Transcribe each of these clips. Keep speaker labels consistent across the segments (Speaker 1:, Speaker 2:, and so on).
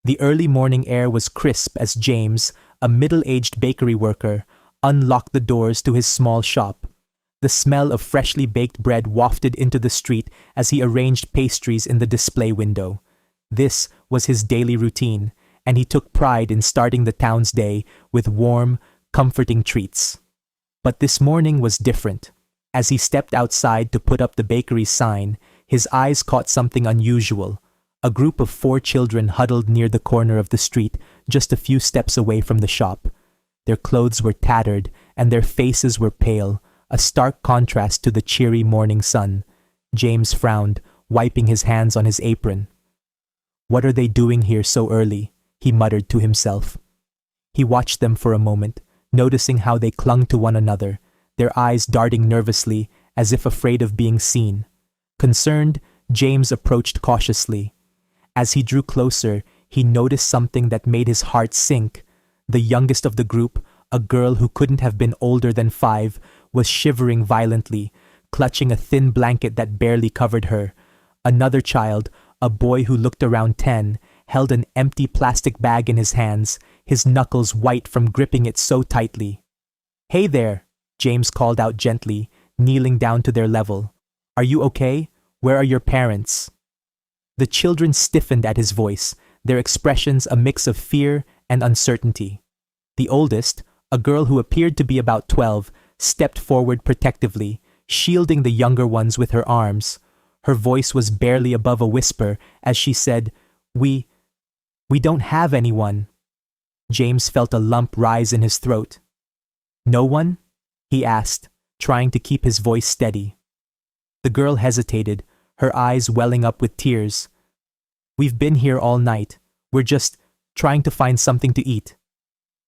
Speaker 1: The early morning air was crisp as James, a middle-aged bakery worker, unlocked the doors to his small shop. The smell of freshly baked bread wafted into the street as he arranged pastries in the display window. This was his daily routine, and he took pride in starting the town's day with warm, comforting treats. But this morning was different. As he stepped outside to put up the bakery's sign, his eyes caught something unusual. A group of 4 children huddled near the corner of the street, just a few steps away from the shop. Their clothes were tattered, and their faces were pale, a stark contrast to the cheery morning sun. James frowned, wiping his hands on his apron. "What are they doing here so early?" he muttered to himself. He watched them for a moment, noticing how they clung to one another, their eyes darting nervously as if afraid of being seen. Concerned, James approached cautiously. As he drew closer, he noticed something that made his heart sink. The youngest of the group, a girl who couldn't have been older than 5, was shivering violently, clutching a thin blanket that barely covered her. Another child, a boy who looked around 10, held an empty plastic bag in his hands, his knuckles white from gripping it so tightly. "Hey there," James called out gently, kneeling down to their level. "Are you okay? Where are your parents?" The children stiffened at his voice, their expressions a mix of fear and uncertainty. The oldest, a girl who appeared to be about 12, stepped forward protectively, shielding the younger ones with her arms. Her voice was barely above a whisper as she said, We don't have anyone." James felt a lump rise in his throat. "No one?" he asked, trying to keep his voice steady. The girl hesitated, her eyes welling up with tears. "We've been here all night. We're just trying to find something to eat."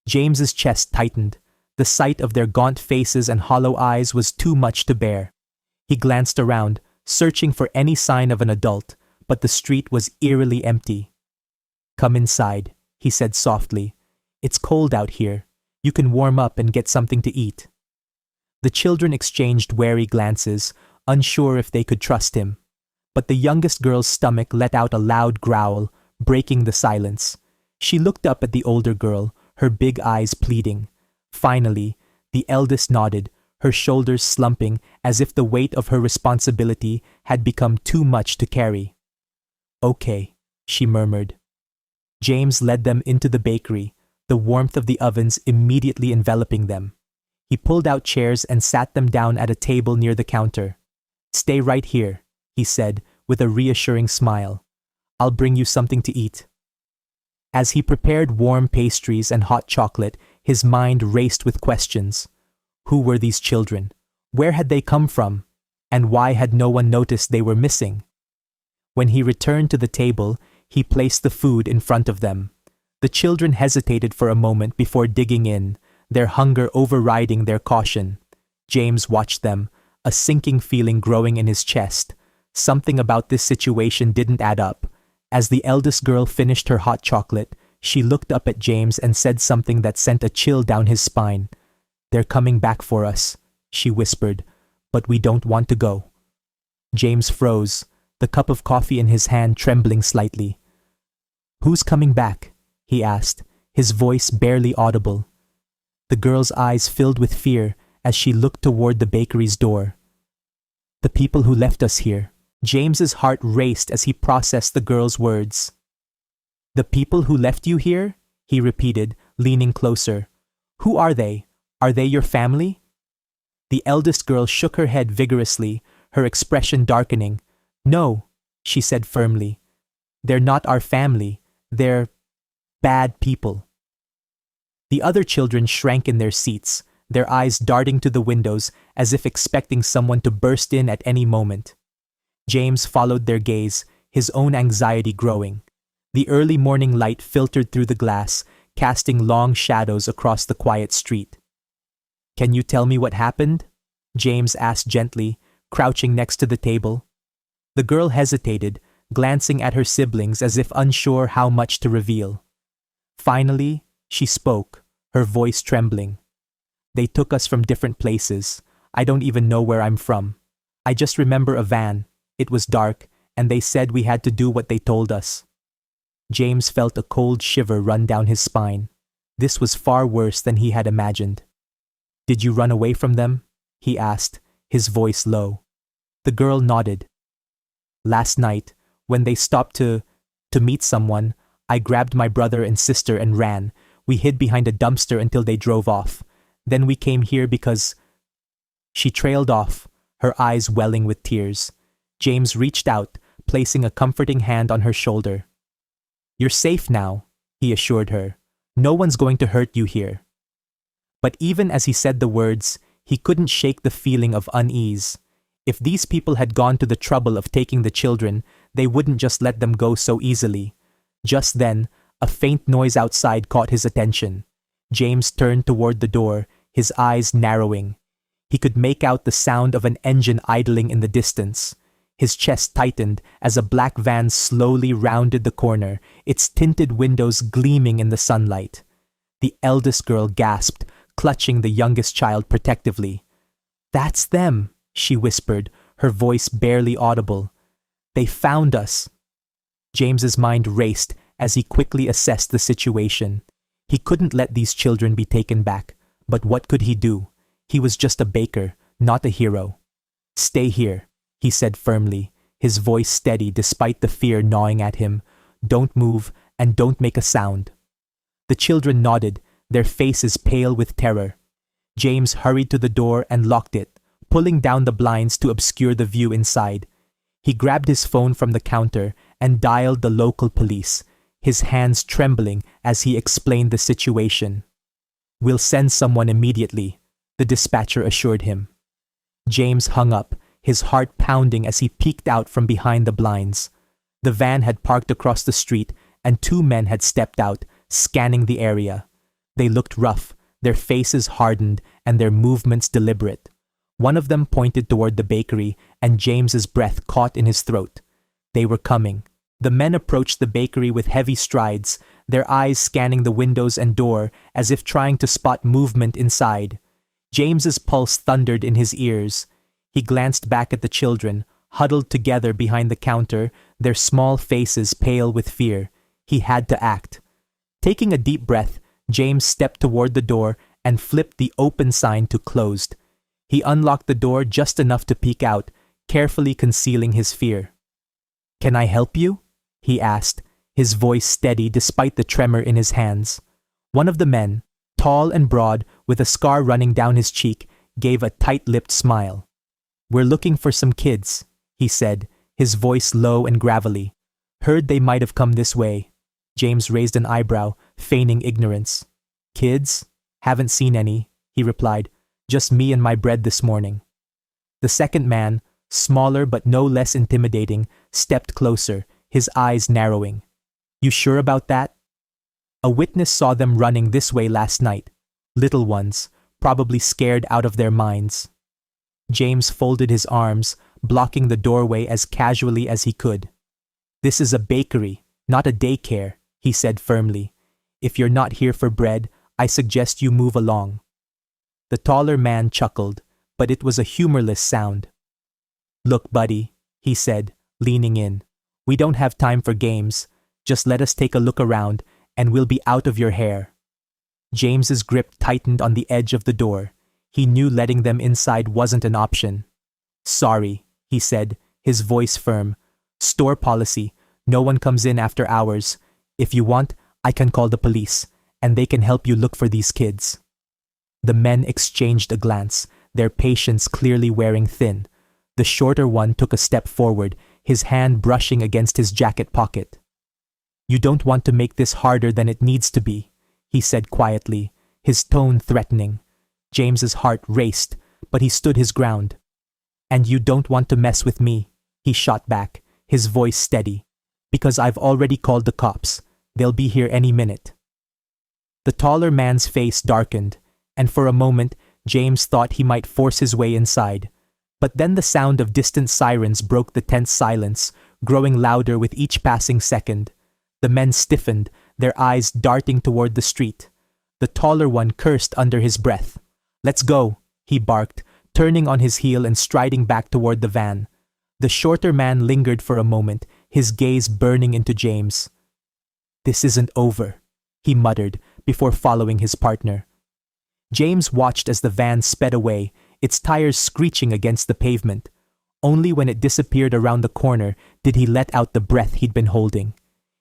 Speaker 1: James's chest tightened. The sight of their gaunt faces and hollow eyes was too much to bear. He glanced around, searching for any sign of an adult, but the street was eerily empty. "Come inside," he said softly. "It's cold out here. You can warm up and get something to eat." The children exchanged wary glances, unsure if they could trust him. But the youngest girl's stomach let out a loud growl, breaking the silence. She looked up at the older girl, her big eyes pleading. Finally, the eldest nodded, her shoulders slumping as if the weight of her responsibility had become too much to carry. "Okay," she murmured. James led them into the bakery, the warmth of the ovens immediately enveloping them. He pulled out chairs and sat them down at a table near the counter. "Stay right here," he said with a reassuring smile. "I'll bring you something to eat." As he prepared warm pastries and hot chocolate, his mind raced with questions. Who were these children? Where had they come from? And why had no one noticed they were missing? When he returned to the table, he placed the food in front of them. The children hesitated for a moment before digging in, their hunger overriding their caution. James watched them, a sinking feeling growing in his chest. Something about this situation didn't add up. As the eldest girl finished her hot chocolate, she looked up at James and said something that sent a chill down his spine. "They're coming back for us," she whispered, "but we don't want to go." James froze, the cup of coffee in his hand trembling slightly. "Who's coming back?" he asked, his voice barely audible. The girl's eyes filled with fear as she looked toward the bakery's door. "The people who left us here." James's heart raced as he processed the girl's words. "The people who left you here?" he repeated, leaning closer. "Who are they? Are they your family?" The eldest girl shook her head vigorously, her expression darkening. "No," she said firmly. "They're not our family. They're bad people." The other children shrank in their seats, their eyes darting to the windows as if expecting someone to burst in at any moment. James followed their gaze, his own anxiety growing. The early morning light filtered through the glass, casting long shadows across the quiet street. "Can you tell me what happened?" James asked gently, crouching next to the table. The girl hesitated, glancing at her siblings as if unsure how much to reveal. Finally, she spoke, her voice trembling. "They took us from different places. I don't even know where I'm from. I just remember a van. It was dark, and they said we had to do what they told us." James felt a cold shiver run down his spine. This was far worse than he had imagined. "Did you run away from them?" he asked, his voice low. The girl nodded. "Last night, when they stopped to meet someone, I grabbed my brother and sister and ran. We hid behind a dumpster until they drove off. Then we came here because—" She trailed off, her eyes welling with tears. James reached out, placing a comforting hand on her shoulder. "You're safe now," he assured her. "No one's going to hurt you here." But even as he said the words, he couldn't shake the feeling of unease. If these people had gone to the trouble of taking the children, they wouldn't just let them go so easily. Just then, a faint noise outside caught his attention. James turned toward the door, his eyes narrowing. He could make out the sound of an engine idling in the distance. His chest tightened as a black van slowly rounded the corner, its tinted windows gleaming in the sunlight. The eldest girl gasped, clutching the youngest child protectively. "That's them," she whispered, her voice barely audible. "They found us." James's mind raced as he quickly assessed the situation. He couldn't let these children be taken back, but what could he do? He was just a baker, not a hero. "Stay here," he said firmly, his voice steady despite the fear gnawing at him. "Don't move and don't make a sound." The children nodded, their faces pale with terror. James hurried to the door and locked it, pulling down the blinds to obscure the view inside. He grabbed his phone from the counter and dialed the local police, his hands trembling as he explained the situation. "We'll send someone immediately," the dispatcher assured him. James hung up, his heart pounding as he peeked out from behind the blinds. The van had parked across the street, and two men had stepped out, scanning the area. They looked rough, their faces hardened and their movements deliberate. One of them pointed toward the bakery, and James's breath caught in his throat. They were coming. The men approached the bakery with heavy strides, their eyes scanning the windows and door as if trying to spot movement inside. James's pulse thundered in his ears. He glanced back at the children, huddled together behind the counter, their small faces pale with fear. He had to act. Taking a deep breath, James stepped toward the door and flipped the open sign to closed. He unlocked the door just enough to peek out, carefully concealing his fear. "Can I help you?" he asked, his voice steady despite the tremor in his hands. One of the men, tall and broad, with a scar running down his cheek, gave a tight-lipped smile. "We're looking for some kids," he said, his voice low and gravelly. "Heard they might have come this way." James raised an eyebrow, feigning ignorance. "Kids? Haven't seen any," he replied. "Just me and my bread this morning." The second man, smaller but no less intimidating, stepped closer, his eyes narrowing. "You sure about that?" "A witness saw them running this way last night. Little ones, probably scared out of their minds." James folded his arms, blocking the doorway as casually as he could. "This is a bakery, not a daycare," he said firmly. "If you're not here for bread, I suggest you move along." The taller man chuckled, but it was a humorless sound. "Look, buddy," he said, leaning in. "We don't have time for games. Just let us take a look around, and we'll be out of your hair." James's grip tightened on the edge of the door. He knew letting them inside wasn't an option. "Sorry," he said, his voice firm. "Store policy. No one comes in after hours. If you want, I can call the police, and they can help you look for these kids." The men exchanged a glance, their patience clearly wearing thin. The shorter one took a step forward, his hand brushing against his jacket pocket. "You don't want to make this harder than it needs to be," he said quietly, his tone threatening. James's heart raced, but he stood his ground. "And you don't want to mess with me," he shot back, his voice steady. "Because I've already called the cops. They'll be here any minute." The taller man's face darkened, and for a moment James thought he might force his way inside. But then the sound of distant sirens broke the tense silence, growing louder with each passing second. The men stiffened, their eyes darting toward the street. The taller one cursed under his breath. "Let's go," he barked, turning on his heel and striding back toward the van. The shorter man lingered for a moment, his gaze burning into James. This isn't over, he muttered before following his partner. James watched as the van sped away, its tires screeching against the pavement. Only when it disappeared around the corner did he let out the breath he'd been holding.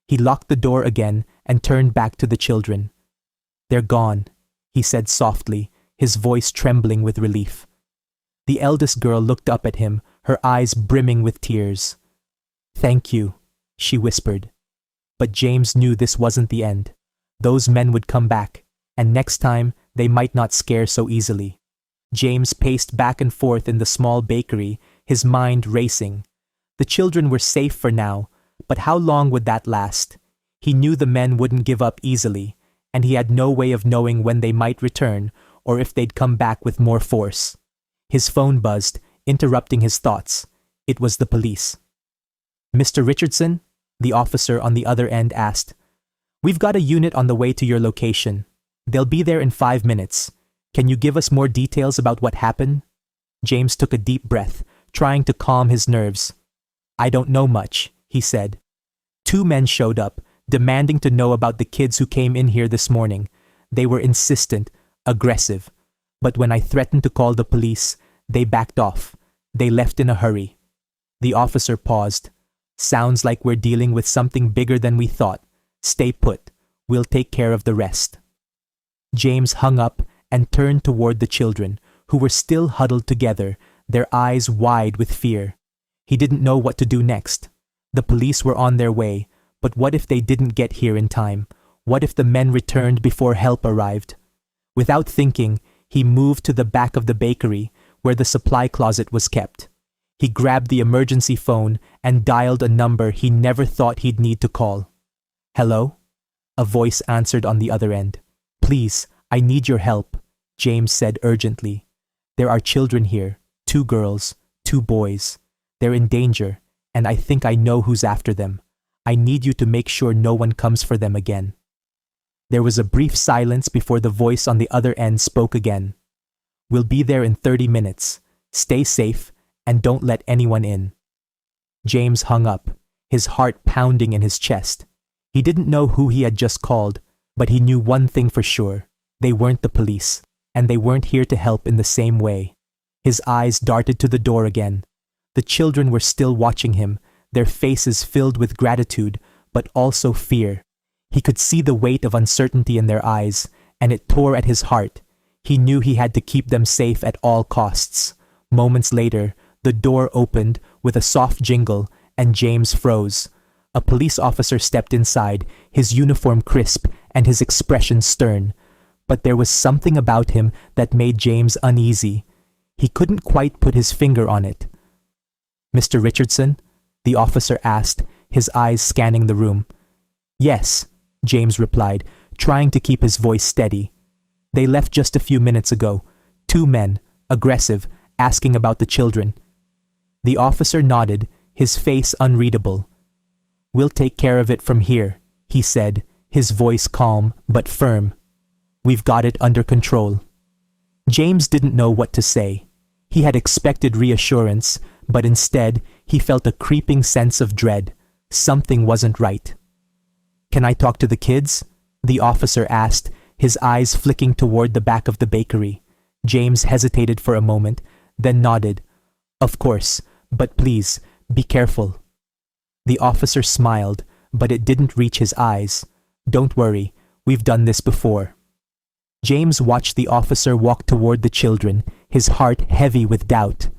Speaker 1: He locked the door again and turned back to the children. They're gone, he said softly, his voice trembling with relief. The eldest girl looked up at him, her eyes brimming with tears. Thank you, she whispered. But James knew this wasn't the end. Those men would come back, and next time they might not scare so easily. James paced back and forth in the small bakery, his mind racing. The children were safe for now, but how long would that last? He knew the men wouldn't give up easily, and he had no way of knowing when they might return or if they'd come back with more force. His phone buzzed, interrupting his thoughts. It was the police. Mr. Richardson? The officer on the other end asked. We've got a unit on the way to your location. They'll be there in 5 minutes. Can you give us more details about what happened? James took a deep breath, trying to calm his nerves. I don't know much, he said. 2 men showed up, demanding to know about the kids who came in here this morning. They were insistent, aggressive. But when I threatened to call the police, they backed off. They left in a hurry. The officer paused. Sounds like we're dealing with something bigger than we thought. Stay put. We'll take care of the rest. James hung up and turned toward the children, who were still huddled together, their eyes wide with fear. He didn't know what to do next. The police were on their way, but what if they didn't get here in time? What if the men returned before help arrived? Without thinking, he moved to the back of the bakery, where the supply closet was kept. He grabbed the emergency phone and dialed a number he never thought he'd need to call. Hello? A voice answered on the other end. Please, I need your help, James said urgently. There are children here, 2 girls, 2 boys. They're in danger, and I think I know who's after them. I need you to make sure no one comes for them again. There was a brief silence before the voice on the other end spoke again. We'll be there in 30 minutes. Stay safe, and don't let anyone in. James hung up, his heart pounding in his chest. He didn't know who he had just called, but he knew one thing for sure. They weren't the police, and they weren't here to help in the same way. His eyes darted to the door again. The children were still watching him, their faces filled with gratitude, but also fear. He could see the weight of uncertainty in their eyes, and it tore at his heart. He knew he had to keep them safe at all costs. Moments later, the door opened with a soft jingle, and James froze. A police officer stepped inside, his uniform crisp and his expression stern. But there was something about him that made James uneasy. He couldn't quite put his finger on it. Mr. Richardson? The officer asked, his eyes scanning the room. Yes, James replied, trying to keep his voice steady. They left just a few minutes ago. 2 men, aggressive, asking about the children. The officer nodded, his face unreadable. We'll take care of it from here, he said, his voice calm but firm. We've got it under control. James didn't know what to say. He had expected reassurance, but instead he felt a creeping sense of dread. Something wasn't right. Can I talk to the kids? The officer asked, his eyes flicking toward the back of the bakery. James hesitated for a moment, then nodded. Of course, but please, be careful. The officer smiled, but it didn't reach his eyes. Don't worry, we've done this before. James watched the officer walk toward the children, his heart heavy with doubt.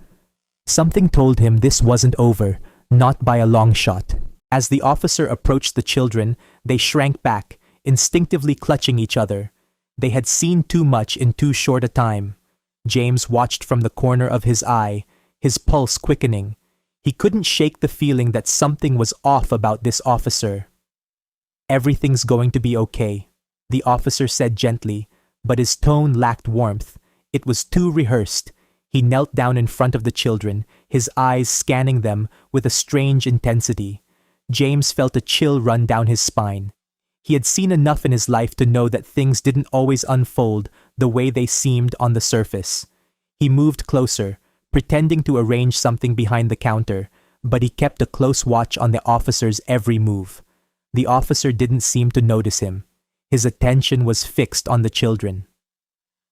Speaker 1: Something told him this wasn't over, not by a long shot. As the officer approached the children, they shrank back, instinctively clutching each other. They had seen too much in too short a time. James watched from the corner of his eye, his pulse quickening. He couldn't shake the feeling that something was off about this officer. Everything's going to be okay, the officer said gently, but his tone lacked warmth. It was too rehearsed. He knelt down in front of the children, his eyes scanning them with a strange intensity. James felt a chill run down his spine. He had seen enough in his life to know that things didn't always unfold the way they seemed on the surface. He moved closer, pretending to arrange something behind the counter, but he kept a close watch on the officer's every move. The officer didn't seem to notice him. His attention was fixed on the children.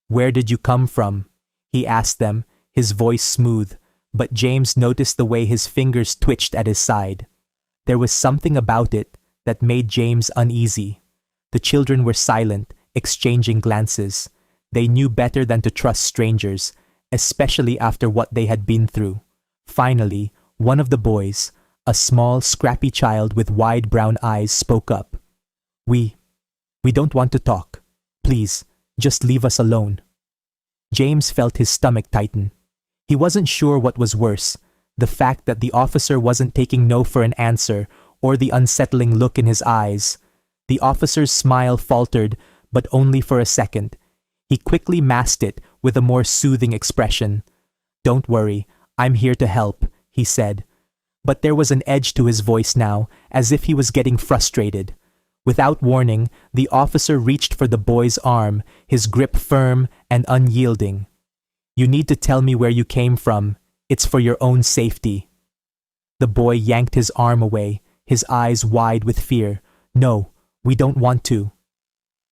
Speaker 1: "Where did you come from?" he asked them, his voice smooth, but James noticed the way his fingers twitched at his side. There was something about it that made James uneasy. The children were silent, exchanging glances. They knew better than to trust strangers, especially after what they had been through. Finally, one of the boys, a small, scrappy child with wide brown eyes, spoke up. We don't want to talk. Please, just leave us alone." James felt his stomach tighten. He wasn't sure what was worse, the fact that the officer wasn't taking no for an answer, or the unsettling look in his eyes. The officer's smile faltered, but only for a second. He quickly masked it with a more soothing expression. "Don't worry, I'm here to help," he said. But there was an edge to his voice now, as if he was getting frustrated. Without warning, the officer reached for the boy's arm, his grip firm and unyielding. "You need to tell me where you came from. It's for your own safety." The boy yanked his arm away, his eyes wide with fear. "No, we don't want to."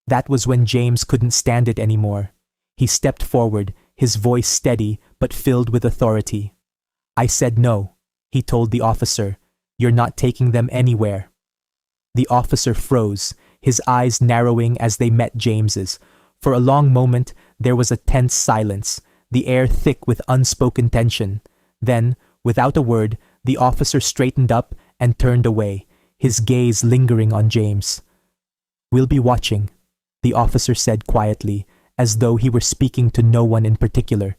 Speaker 1: That was when James couldn't stand it anymore. He stepped forward, his voice steady but filled with authority. "I said no," he told the officer. "You're not taking them anywhere." The officer froze, his eyes narrowing as they met James's. For a long moment, there was a tense silence, the air thick with unspoken tension. Then, without a word, the officer straightened up and turned away, his gaze lingering on James. "We'll be watching," the officer said quietly, as though he were speaking to no one in particular.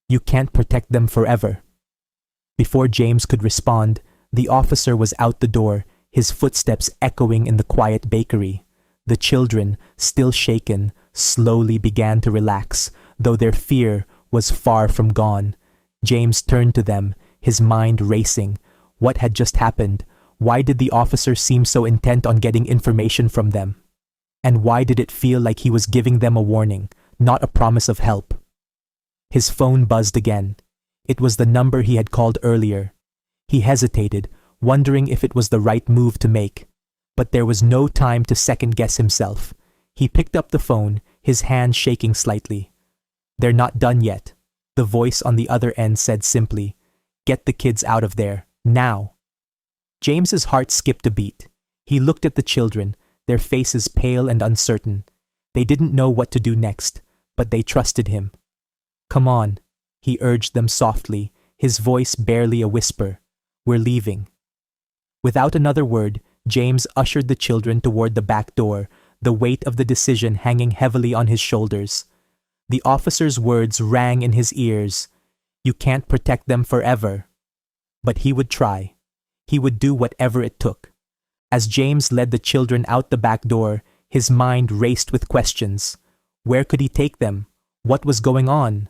Speaker 1: "You can't protect them forever." Before James could respond, the officer was out the door, his footsteps echoing in the quiet bakery. The children, still shaken, slowly began to relax, though their fear was far from gone. James turned to them, his mind racing. What had just happened? Why did the officer seem so intent on getting information from them? And why did it feel like he was giving them a warning, not a promise of help? His phone buzzed again. It was the number he had called earlier. He hesitated, wondering if it was the right move to make. But there was no time to second-guess himself. He picked up the phone, his hand shaking slightly. "They're not done yet," the voice on the other end said simply. "Get the kids out of there, now." James's heart skipped a beat. He looked at the children, their faces pale and uncertain. They didn't know what to do next, but they trusted him. "Come on," he urged them softly, his voice barely a whisper. "We're leaving." Without another word, James ushered the children toward the back door, the weight of the decision hanging heavily on his shoulders. The officer's words rang in his ears. "You can't protect them forever." But he would try. He would do whatever it took. As James led the children out the back door, his mind raced with questions. Where could he take them? What was going on?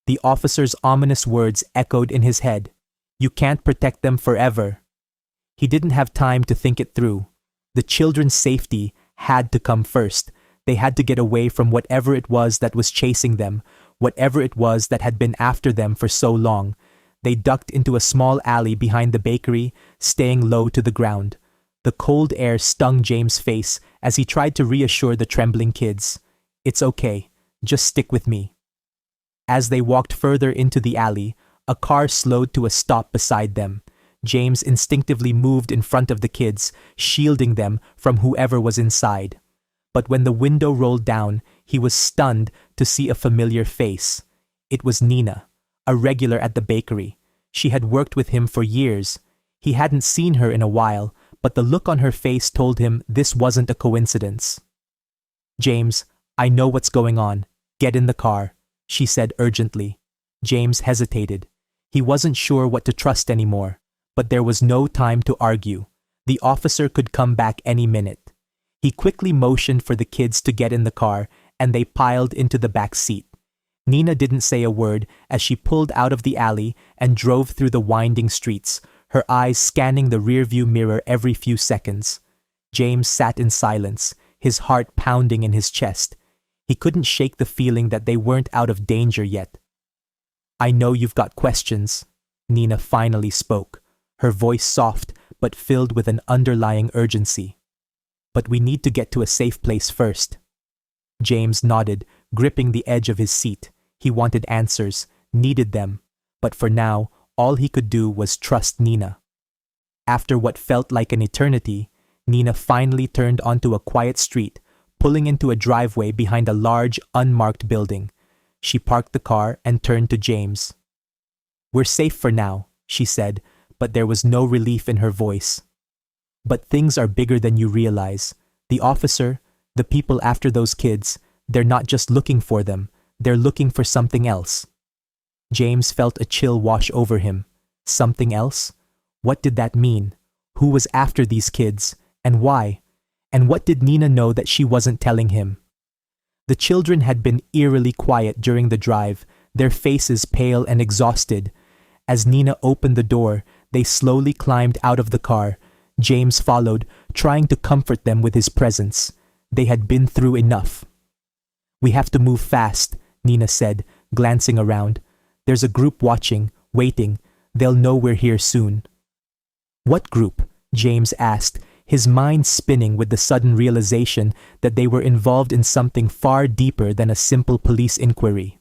Speaker 1: The officer's ominous words echoed in his head. "You can't protect them forever." He didn't have time to think it through. The children's safety had to come first. They had to get away from whatever it was that was chasing them, whatever it was that had been after them for so long. They ducked into a small alley behind the bakery, staying low to the ground. The cold air stung James' face as he tried to reassure the trembling kids. "It's okay. Just stick with me." As they walked further into the alley, a car slowed to a stop beside them. James instinctively moved in front of the kids, shielding them from whoever was inside. But when the window rolled down, he was stunned to see a familiar face. It was Nina, a regular at the bakery. She had worked with him for years. He hadn't seen her in a while, but the look on her face told him this wasn't a coincidence. "James, I know what's going on. Get in the car," she said urgently. James hesitated. He wasn't sure what to trust anymore. But there was no time to argue. The officer could come back any minute. He quickly motioned for the kids to get in the car, and they piled into the back seat. Nina didn't say a word as she pulled out of the alley and drove through the winding streets, her eyes scanning the rearview mirror every few seconds. James sat in silence, his heart pounding in his chest. He couldn't shake the feeling that they weren't out of danger yet. "I know you've got questions," Nina finally spoke, her voice soft but filled with an underlying urgency. But we need to get to a safe place first. James nodded, gripping the edge of his seat. He wanted answers, needed them, but for now, all he could do was trust Nina. After what felt like an eternity, Nina finally turned onto a quiet street, pulling into a driveway behind a large, unmarked building. She parked the car and turned to James. "We're safe for now," she said, but there was no relief in her voice. "But things are bigger than you realize. The officer, the people after those kids, they're not just looking for them, they're looking for something else." James felt a chill wash over him. Something else? What did that mean? Who was after these kids? And why? And what did Nina know that she wasn't telling him? The children had been eerily quiet during the drive, their faces pale and exhausted. As Nina opened the door, they slowly climbed out of the car. James followed, trying to comfort them with his presence. They had been through enough. "We have to move fast," Nina said, glancing around. "There's a group watching, waiting. They'll know we're here soon." "What group?" James asked, his mind spinning with the sudden realization that they were involved in something far deeper than a simple police inquiry.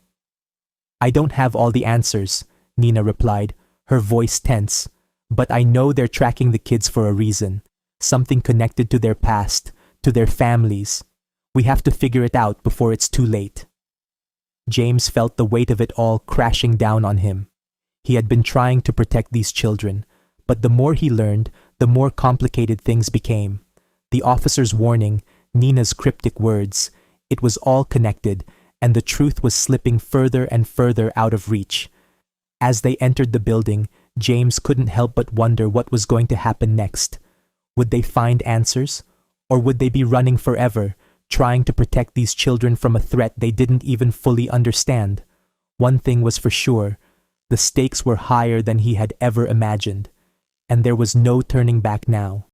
Speaker 1: "I don't have all the answers," Nina replied, her voice tense. "But I know they're tracking the kids for a reason. Something connected to their past, to their families. We have to figure it out before it's too late." James felt the weight of it all crashing down on him. He had been trying to protect these children, but the more he learned, the more complicated things became. The officer's warning, Nina's cryptic words, it was all connected, and the truth was slipping further and further out of reach. As they entered the building, James couldn't help but wonder what was going to happen next. Would they find answers? Or would they be running forever, trying to protect these children from a threat they didn't even fully understand? One thing was for sure, the stakes were higher than he had ever imagined, and there was no turning back now.